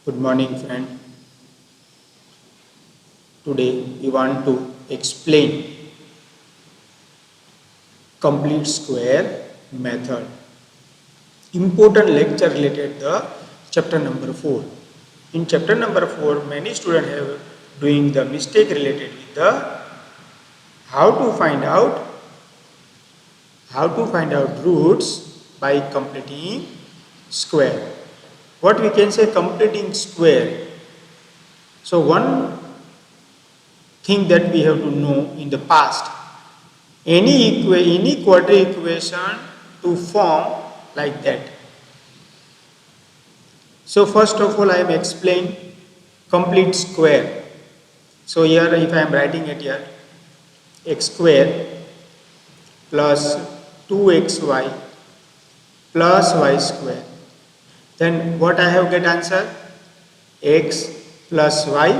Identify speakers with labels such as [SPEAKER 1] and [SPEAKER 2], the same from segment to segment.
[SPEAKER 1] Good morning, friend. Today we want to explain complete square method. Important lecture related to chapter number 4. In chapter number 4, many students have doing the mistake related with the how to find out roots by completing square. What we can say completing square. So one thing that we have to know in the past, any quadratic equation to form like that. So first of all I am explain complete square. So here if I am writing it here, x square plus 2xy plus y square, then what I have get answer, x plus y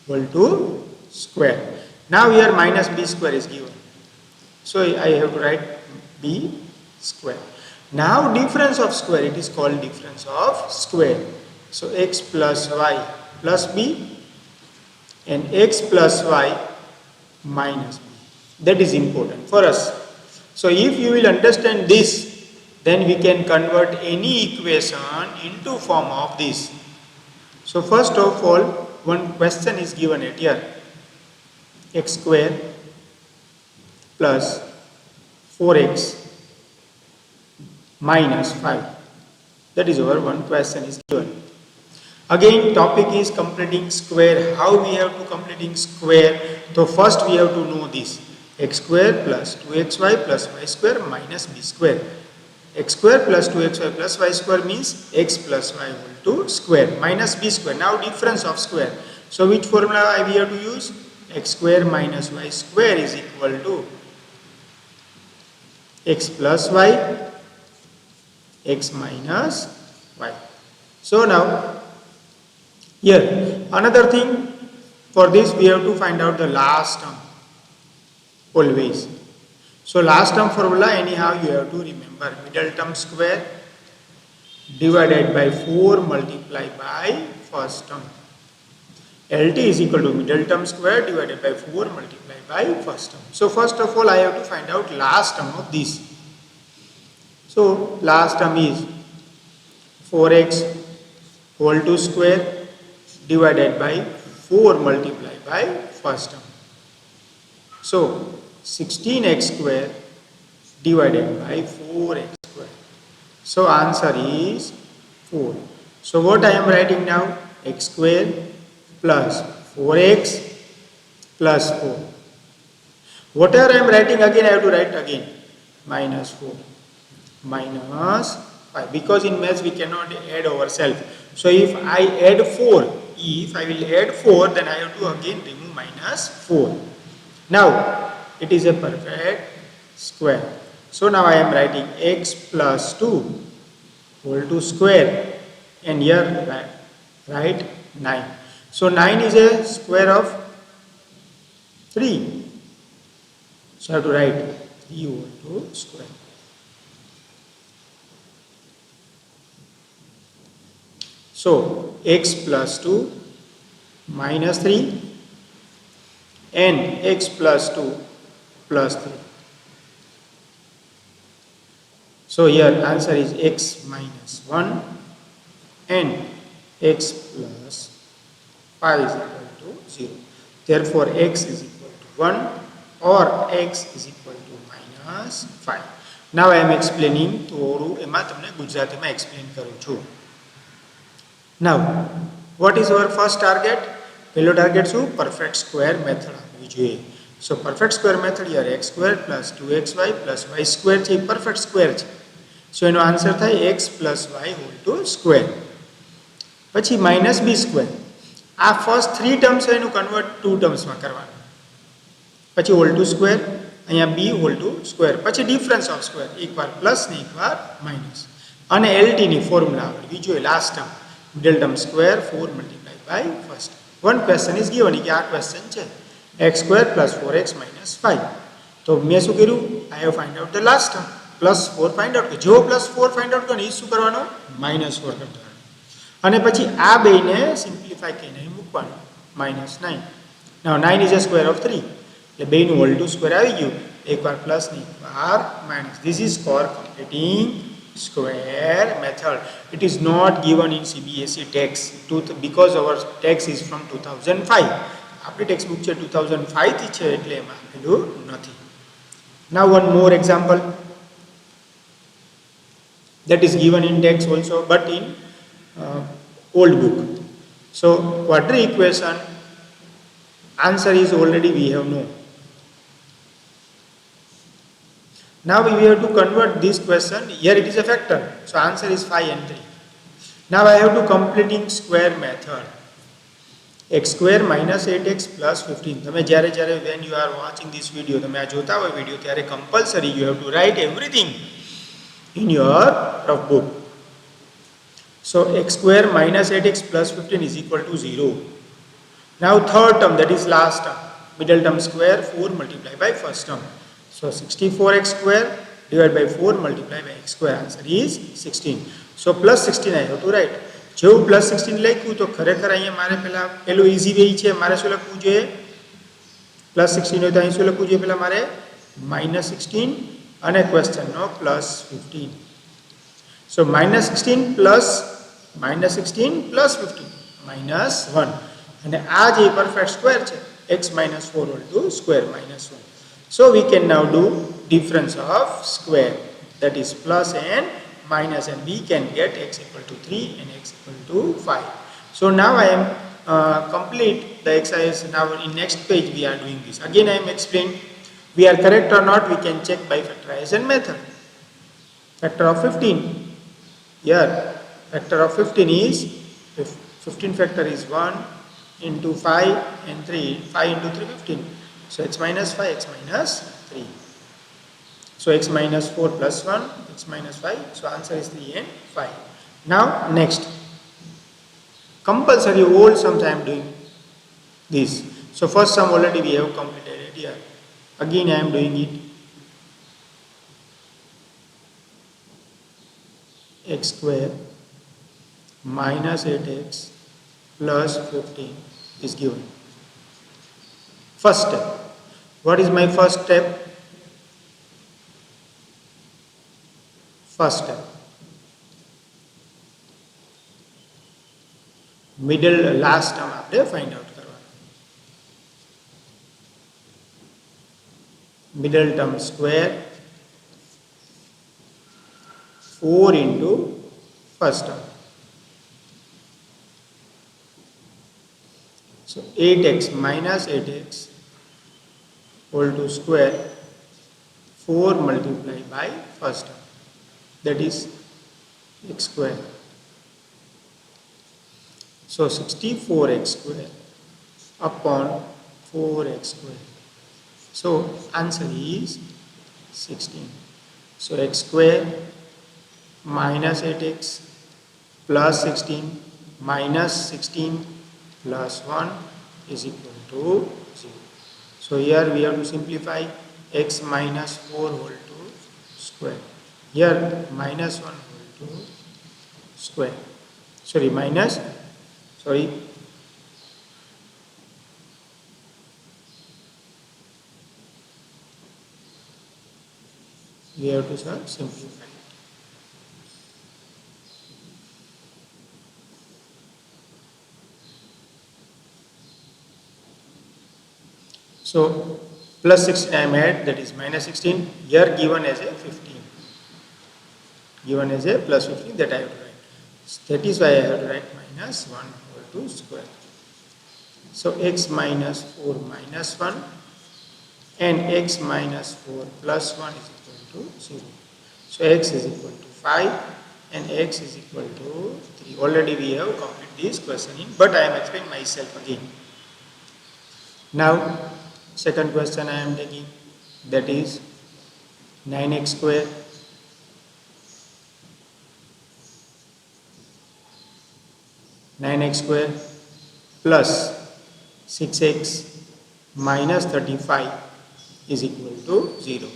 [SPEAKER 1] equal to square. Now here minus b square is given, so I have to write b square. Now difference of square, it is called difference of square. So x plus y plus b and x plus y minus b. That is important for us. So if you will understand this, then we can convert any equation into form of this. So first of all, one question is given at here, x square plus 4x minus 5. That is our one question is given. Again topic is completing square. How we have to completing square? So first we have to know this, x square plus 2xy plus y square minus b square. X square plus 2xy plus y square means x plus y equal to square minus b square. Now difference of square. So which formula we have to use? X square minus y square is equal to x plus y, x minus y. So now here another thing, for this we have to find out the last term always. So last term formula anyhow you have to remember, middle term square divided by 4 multiplied by first term. LT is equal to middle term square divided by 4 multiplied by first term. So first of all I have to find out last term of this. So last term is 4x whole to square divided by 4 multiplied by first term. So 16x square divided by 4x square. So answer is 4. So what I am writing now, x square plus 4x plus 4. Whatever I am writing again I have to write again, minus 4 minus 5, because in maths we cannot add ourselves. So if I add 4, if I will add 4, then I have to again remove minus 4. Now it is a perfect square. So now I am writing x plus 2 whole to square, and here write 9. So 9 is a square of 3. So I have to write 3 whole to square. So x plus 2 minus 3 and x plus 2 plus 3. So here answer is x minus 1 and x plus 5 is equal to 0. Therefore x is equal to 1 or x is equal to minus 5. Now I am explaining થોડું એમાં તમને ગુજરાતીમાં explain કરું છું. Now what is our first target? પહેલો target શું? perfect square method આપવી જોઈએ. So perfect square method here x square plus 2xy plus y square છે, perfect square છે. So એનો આન્સર થાય x plus y whole to square. પછી minus b square. આ ફર્સ્ટ 3 ટર્મ્સ છે એનું કન્વર્ટ 2 ટર્મ્સમાં કરવાનું. પછી whole to square, અહીંયા b whole to square. પછી difference of square, એકવાર પ્લસ ને એકવાર માઇનસ. અને LT ની ફોર્મ્યુલા આવડવી જોઈએ. Last term middle term square 4 multiplied by first. One question is given કે આ question છે x square plus 4x minus 5. તો મેં શું કર્યું, I have find out the last term, plus 4 find out. જો plus 4 find out કરો ને એ શું કરવાનું, minus 4 કરવાનું. અને પછી આ બેને સિમ્પ્લિફાય કરીને મૂકવાનું -9. નાઉ 9 is a square of 3 એટલે બેનું હોલ ટુ સ્ક્વેર આવી ગયું એકવાર પ્લસ ની એકવાર minus. This is called completing square method. It is not given in CBSE text because our text is from 2005. આપણી ટેક્સ્ટ બુક છે 2005 થી છે એટલે એમાં આપેલું નથી. Now one more example that is given in text also but in old book. So quadratic equation answer is already we have known. Now we have to convert this question. Here it is a factor, so answer is 5 and 3. Now I have to completing square method. X square minus 8x plus 15. તમે જ્યારે when you are watching this video, તમે આ જોતા હોય video ત્યારે compulsory you have to write everything in your rough book. So x square minus 8x plus 15 is equal to 0. Now third term, that is last term, middle term square 4 multiplied by first term. So 64x square divided by 4 multiplied by x square, answer is 16. So plus 16 I have to write. જેવું plus 16 લખ્યું તો ખરેખર અહીંયા મારે પેલું easy way છે, મારે શું લખવું જોઈએ? plus 16 હોય તો અહીં શું લખવું જોઈએ? પેલા મારે -16 અને question નો plus 15. So -16 plus 15 -1. અને આ જે પરફેક્ટ સ્ક્વેર છે x - 4 whole to square -1. So we can now do difference of square, that is plus and minus, and we can get x equal to 3 and x equal to 5. So now I am complete the exercise. Now in next page we are doing this. Again I am explaining we are correct or not, we can check by factorization method. Factor of 15. Here factor of 15 is 15 factor is 1 into 5 and 3. 5 into 3 15. So x minus 5, x minus 3. So x minus 4 plus 1, x minus 5. So answer is 3 and 5. Now next, compulsory all sums I am doing this. So first sum already we have completed it here. Again I am doing it. X square minus 8x plus 15 is given. First step. What is my first step? First step. Middle last term આપણે find out કરવાનું. Middle term square 4 into first term. So 8x minus 8x whole to square 4 multiplied by first term, that is x square. So 64x square upon 4x square. So answer is 16. So x square minus 8x plus 16 minus 16 plus 1 is equal to 0. So here we have to simplify x minus 4 whole to square. Here minus 1 whole to square. Sorry, we have to simplify it. So plus 16 I am add, that is minus 16. Here given as a 15. Given as a plus 15, that I have to write. That is why I have to write minus 1 whole to square. So x minus 4 minus 1 and x minus 4 plus 1 is equal to 0. So x is equal to 5 and x is equal to 3. Already we have completed this question in, but I am explaining myself again. Now second question I am taking, that is 9x square plus 6x minus 35 is equal to 0.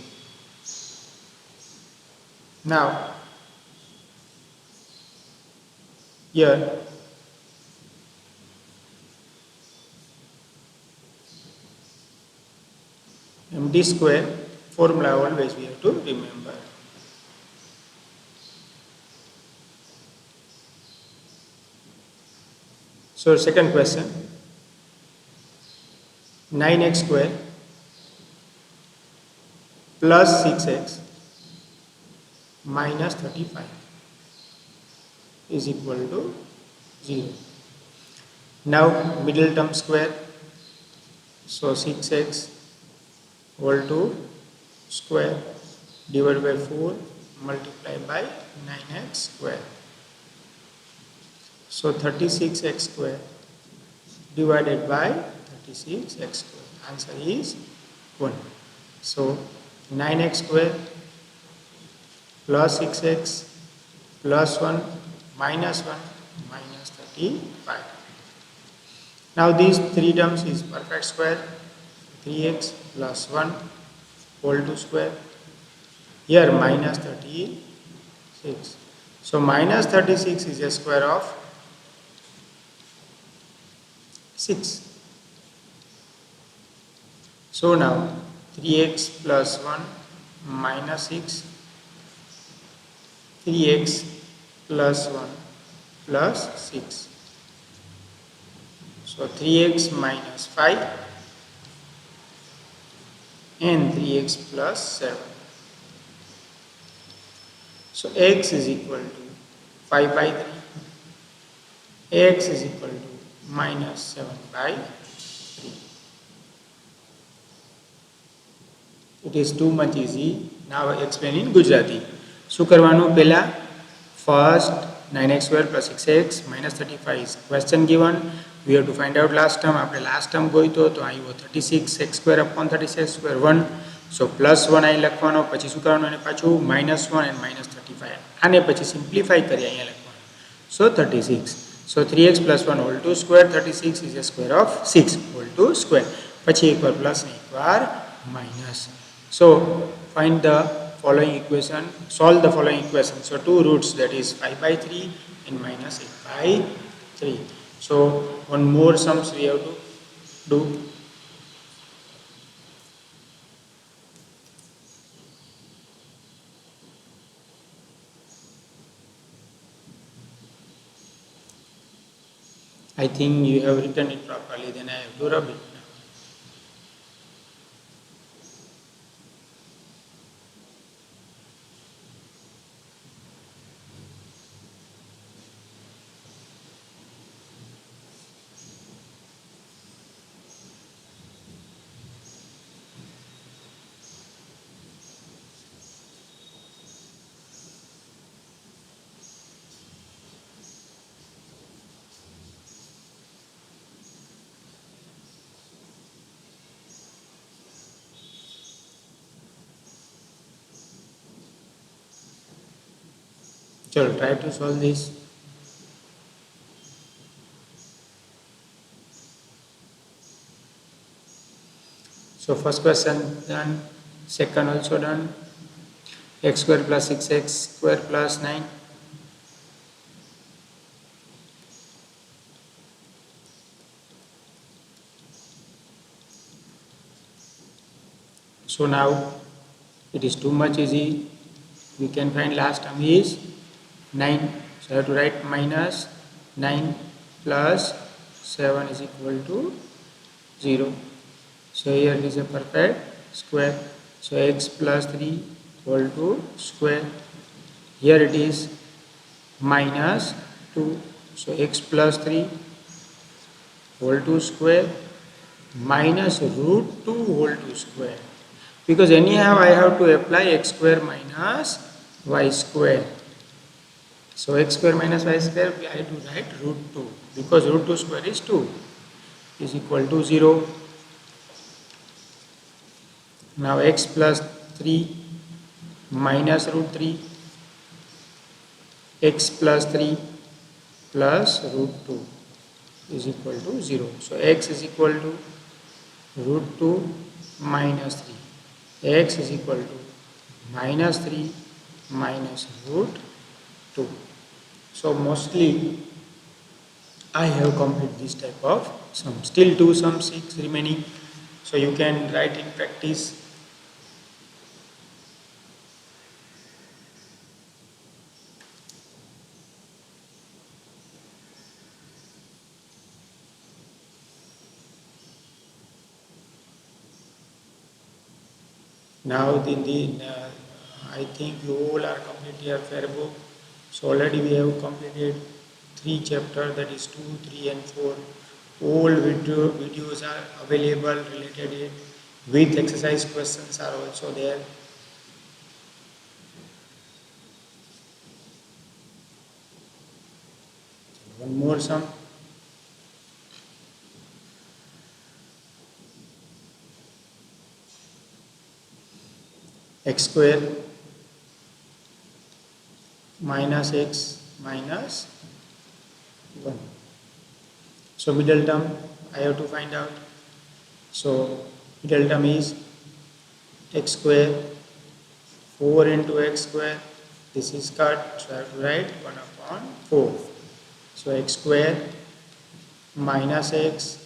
[SPEAKER 1] Now here and this square formula always we have to remember. So second question, 9x square plus 6x minus 35 is equal to 0. Now middle term square, so 6x whole to square divided by 4 multiplied by 9x square. So 36x square divided by 36x square. Answer is 1. So 9x square plus 6x plus 1 minus 1 minus 35. Now these three terms is perfect square. 3x plus 1 whole to square. Here minus 36. So minus 36 is a square of 6. So now 3x plus 1 minus 6, 3x plus 1 plus 6. So 3x minus 5 and 3x plus 7. So x is equal to 5 by 3. X is equal to minus 7 by 3. It is too much easy. Now explain in Gujarati. શું કરવાનું પહેલા first 9x square plus 6x minus 35 is question given. We have to find out last term. આપણે last term ગોઈતો તો આવ્યો 36x square upon 36x square 1. So plus 1 અહીં લખવાનો, પછી શું કરવાનું એને પાછું minus 1 and minus 35. આને પછી simplify કરી અહીંયા લખવાનું. So 36. So 3x plus 1 whole to square, 36 is a square of 6 whole to square. પછી એકવાર plus ને એકવાર minus. So find the following equation, solve the following equation. So two roots, that is 5 by 3 and minus 8 by 3. So one more sums we have to do. I think you have written it properly, then I have to rub it. So try to solve this. So first question done, second also done. X square plus 6x square plus 9. So now it is too much easy. We can find last term is 9. So I have to write minus 9 plus 7 is equal to 0. So here it is a perfect square. So x plus 3 whole to square. Here it is minus 2. So x plus 3 whole to square minus root 2 whole to square. Because anyhow I have to apply x square minus y square. So x square minus y square, I have to write root 2 because root 2 square is 2 is equal to 0. Now x plus 3 minus root 3, x plus 3 plus root 2 is equal to 0. So x is equal to root 2 minus 3. X is equal to minus 3 minus root 2. So mostly I have completed this type of sum. Still two sums remaining. So you can write in practice Now I think you all are complete your fair book. So already we have completed 3 chapters, that is 2, 3 and 4. All videos are available related it with exercise questions are also there. One more sum. X square minus x minus 1. So middle term I have to find out. So middle term is x square 4 into x square. This is cut, so I have to write 1 upon 4. So x square minus x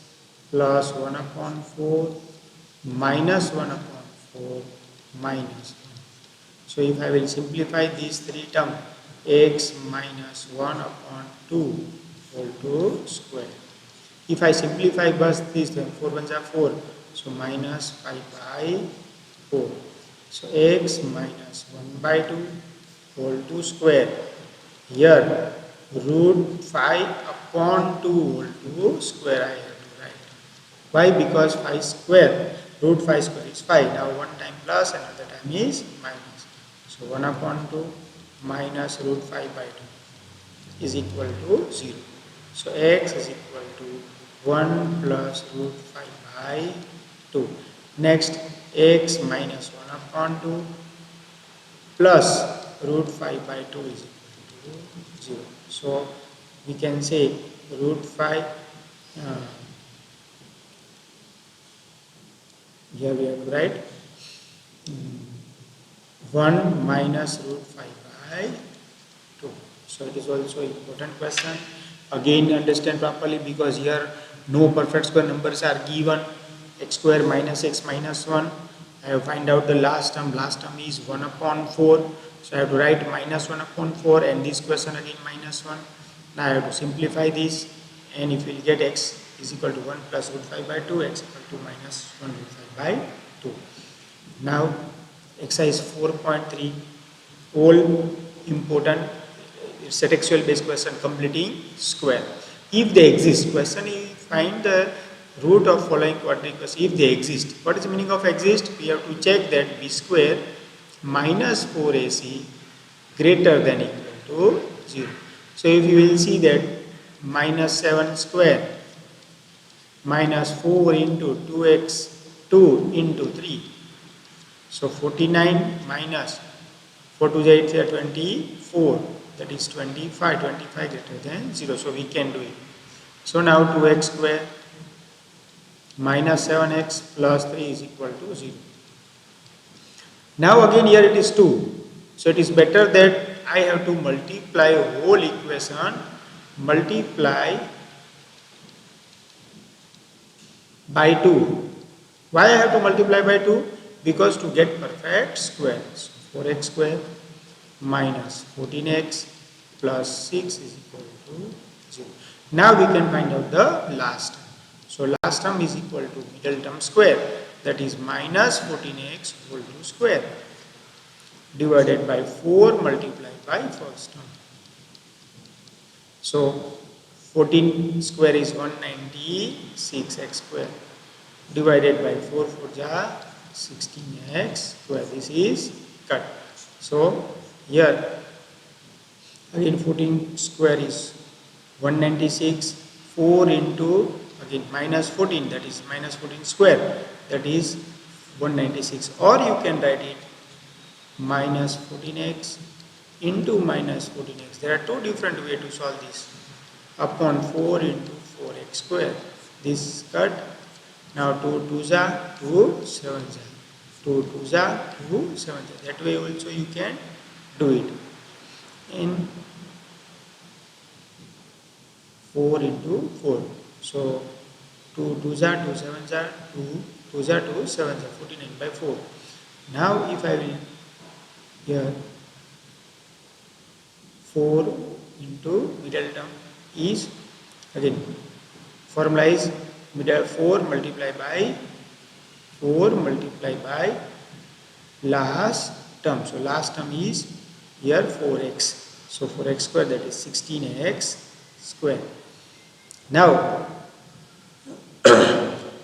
[SPEAKER 1] plus 1 upon 4 minus 1 upon 4 minus 1. So if I will simplify these 3 terms, x minus 1 upon 2 whole to square. If I simplify first this, then 4 ones are 4. So minus 5 by 4. So x minus 1 by 2 whole to square. Here root 5 upon 2 whole to square I have to write. Why? Because 5 square, root 5 square is 5. Now one time plus, another time is minus. So 1 upon 2 minus root 5 by 2 is equal to 0. So x is equal to 1 plus root 5 by 2. Next, x minus 1 upon 2 plus root 5 by 2 is equal to 0. So we can say root 5, here we have to write 1 minus root 5 by 2. So it is also important question. Again understand properly, because here no perfect square numbers are given. X square minus x minus 1. I have find out the last term. Last term is 1 upon 4. So I have to write minus 1 upon 4, and this question again minus 1. Now I have to simplify this, and if we will get x is equal to 1 plus root 5 by 2, x equal to minus 1 root 5 by 2. Now exercise 4.3, all important sexual based question, completing square. If they exist, question is find the root of following quadratic question if they exist. What is the meaning of exist? We have to check that b square minus 4ac greater than equal to 0. So if you will see that minus 7 square minus 4 into 2x 2 into 3. So 49 minus 4 to the 8 24, that is 25, 25 greater than 0. So we can do it. So now 2x square minus 7x plus 3 is equal to 0. Now again here it is 2. So it is better that I have to multiply whole equation, multiply by 2. Why I have to multiply by 2? Because to get perfect square. So 4x square minus 14x plus 6 is equal to 0. Now we can find out the last term. So last term is equal to middle term square, that is minus 14x whole to square divided by 4 multiplied by first term. So 14 square is 196x square divided by 4 4 ja 16x square. This is cut. So here again 14 square is 196, 4 into again minus 14, that is minus 14 square, that is 196, or you can write it minus 14x into minus 14x. There are two different ways to solve this. Upon 4 into 4x square. This cut. Now 2 2 ja 2 7 ja 2 2 ja 2 7 ja. That way also you can do it. In 4 into 4. So 2 2 ja 2 7 ja 2 2 ja 2 7 ja 49 by 4. Now if I will here 4 into middle term is again formula is middle 4 multiplied by 4 multiplied by last term. So last term is here 4x. So 4x square, that is 16x square. Now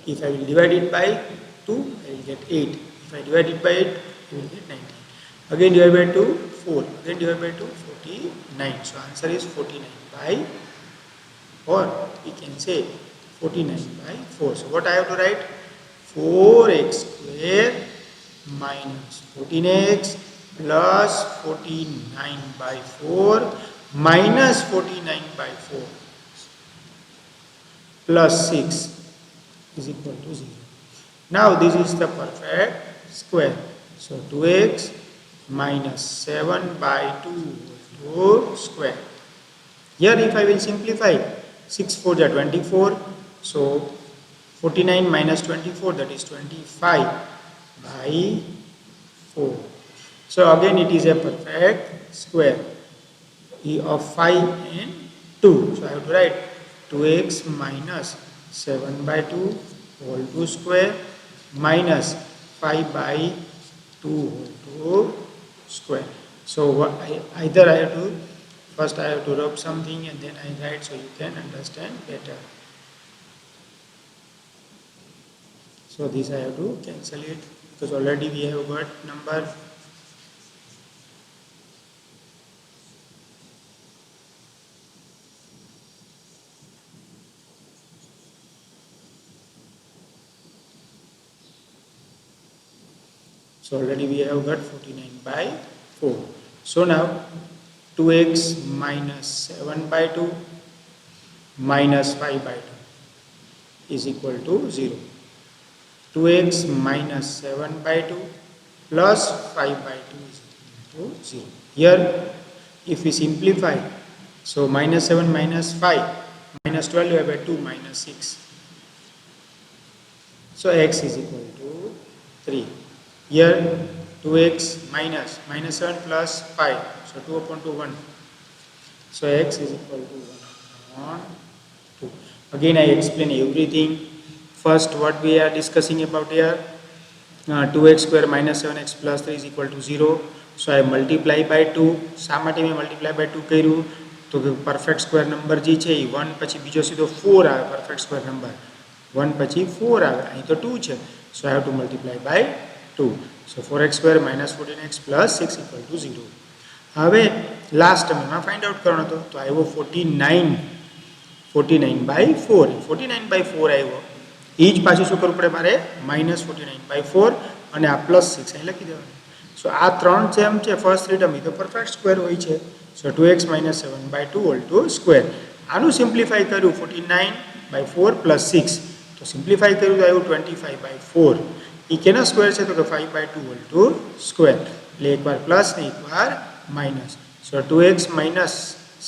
[SPEAKER 1] if I will divide it by 2, I will get 8. If I divide it by 8, I will get 19. Again divide by 2, 4. Again divide by 2, 49. So answer is 49 by, or we can say 49 by 4. So what I have to write? 4x square minus 14x plus 49 by 4 minus 49 by 4 plus 6 is equal to 0. Now this is the perfect square. So 2x minus 7 by 2 whole square. Here if I will simplify, 6 4 are 24. So 49 minus 24, that is 25 by 4. So again it is a perfect square of 5 and 2. So I have to write 2x minus 7 by 2 whole 2 square minus 5 by 2 whole 2 square. So either I have to, first I have to rub something and then I write so you can understand better. So this I have to cancel it because already we have got number. So already we have got 49 by 4. So now 2x minus 7 by 2 minus 5 by 2 is equal to 0. 2x minus 7 by 2 plus 5 by 2 is equal to 0. Here if we simplify, so minus 7 minus 5 minus 12 divided by 2 minus 6. So x is equal to 3. Here 2x minus 7 plus 5. So 2 upon 2, 1. So x is equal to 1 upon 2. Again I explain everything. First what we are discussing about here, 2x square minus 7x plus 3 is equal to 0. So I multiply by 2. શા માટે મેં multiply by 2 કર્યું? તો કે perfect square number જે છે એ 1 પછી બીજો સીધો 4 આવે perfect square number. 1 પછી 4 આવે. અહીં તો 2 છે. So I have to multiply by 2. So 4x square minus 14x plus 6 equal to 0. હવે લાસ્ટ ટર્મ એમાં ફાઇન્ડ આઉટ કરવાનો હતો તો આવ્યો 49 by 4. 49 by 4 આવ્યો. એ જ પાછું શું કરવું પડે મારે? minus 49 by 4 અને આ plus 6 અહીં લખી દેવાનું. સો આ ત્રણ જેમ છે ફર્સ્ટ થ્રી ટર્મ એ તો પરફેક્ટ સ્ક્વેર હોય છે. સો 2x minus 7 by 2 whole to square. આનું સિમ્પ્લિફાઈ કર્યું 49 by 4 plus 6. તો સિમ્પ્લિફાઈ કર્યું તો આવ્યું 25 by 4. એ કેનો સ્ક્વેર છે? તો કે 5 by 2 whole to square. એટલે એકવાર પ્લસ ને એકવાર minus. So 2x minus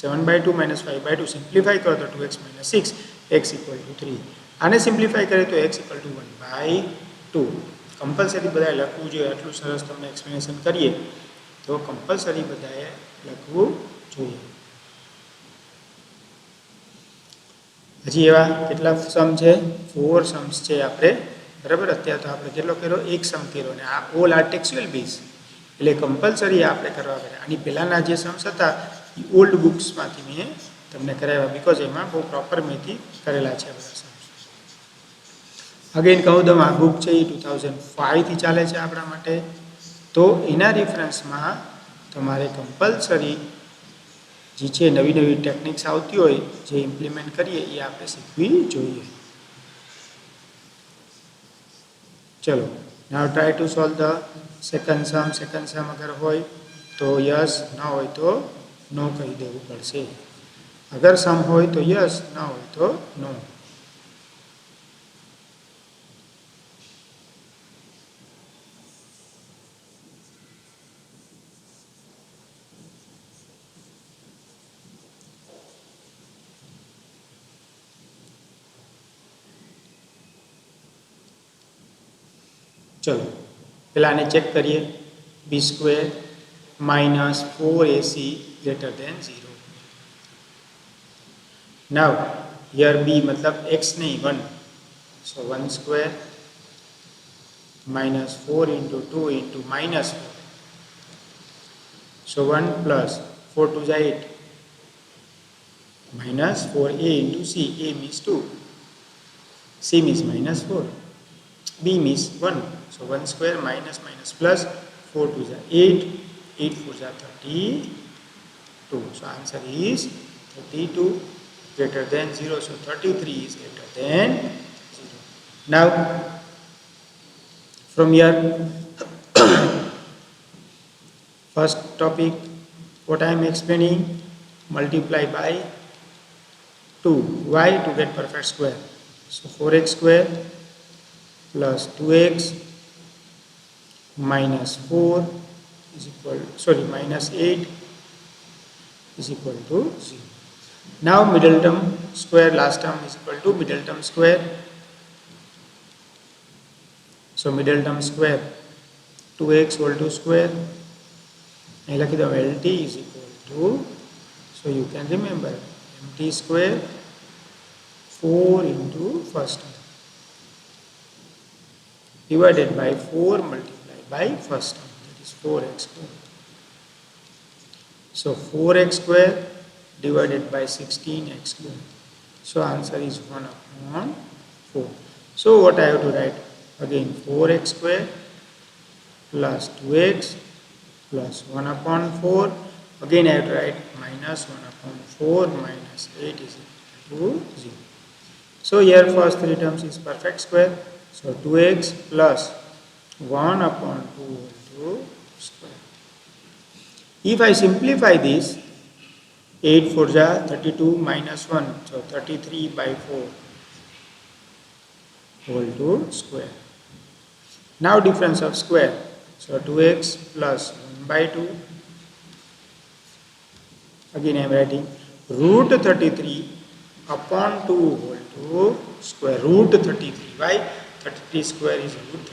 [SPEAKER 1] 7 by 2 minus 5 by 2 simplify કરો તો 2x minus 6 x equal to 3. આને સિમ્પ્લિફાઈ કરીએ તો x equal to 1 by 2. Compulsory બધાએ લખવું જોઈએ. આટલું સરસ તમને એક્સપ્લેનેશન કરીએ તો કમ્પલસરી બધાએ લખવું જોઈએ. હજી એવા કેટલા સમ છે? 4 સમ્સ છે આપણે, બરાબર. અત્યારે તો આપણે કેટલો કર્યો? એક સમ કર્યો અને આ ઓલ આર ટેક્સ્યુઅલ બેઝ એટલે કમ્પલસરી આપણે કરવા પડે. આની પહેલાંના જે સમ્સ હતા એ ઓલ્ડ બુક્સમાંથી મેં તમને કરાવ્યા બિકોઝ એમાં બહુ પ્રોપર મેથી કરેલા છે બધા સમ્સ. અગેન કહું દઉં આ બુક છે એ 2005થી ચાલે છે આપણા માટે. તો એના રિફરન્સમાં તમારે કમ્પલસરી જે છે નવી નવી ટેકનિક્સ આવતી હોય જે ઇમ્પ્લિમેન્ટ કરીએ એ આપણે શીખવી જોઈએ. ચલો now try to solve the second sum. Second sum અગર હોય તો યસ, ન હોય તો નો કહી દેવું પડશે. અગર સમ હોય તો યસ, ન હોય તો નો. चलो पहला आने चेक करिए. B square minus 4ac greater than 0. Now here B मतलब x नहीं 1. So 1 square minus 4 into 2 into minus 4. So 1 plus 4 to the 8 minus 4a into c. A means 2, c means minus 4, b means 1. So 1 square minus minus plus 4 to the 8, 8 4 the 32. So answer is 32 greater than 0. So 33 is greater than 0. Now from here, first topic, what I am explaining, multiply by 2. Why? To get perfect square. So 4x square plus 2x minus 4 is equal, minus 8 is equal to 0. Now middle term square, last term is equal to middle term square. So middle term square 2x whole to square. LT is equal to, so you can remember, mt square 4 into first term divided by 4 multiplied by first term, that is 4x square. So 4x square divided by 16x square. So answer is 1 upon 4. So what I have to write? Again 4x square plus 2x plus 1 upon 4. Again I have to write minus 1 upon 4 minus 8 is equal to 0. So here first 3 terms is perfect square. So 2x plus 1 upon 2 whole to square. If I simplify this, 8 4 ja 32 minus 1, so 33 by 4 whole to square. Now difference of square. So 2x plus 1 by 2. Again I am writing root 33 upon 2 whole to square. Root 33. Why? 33 square is root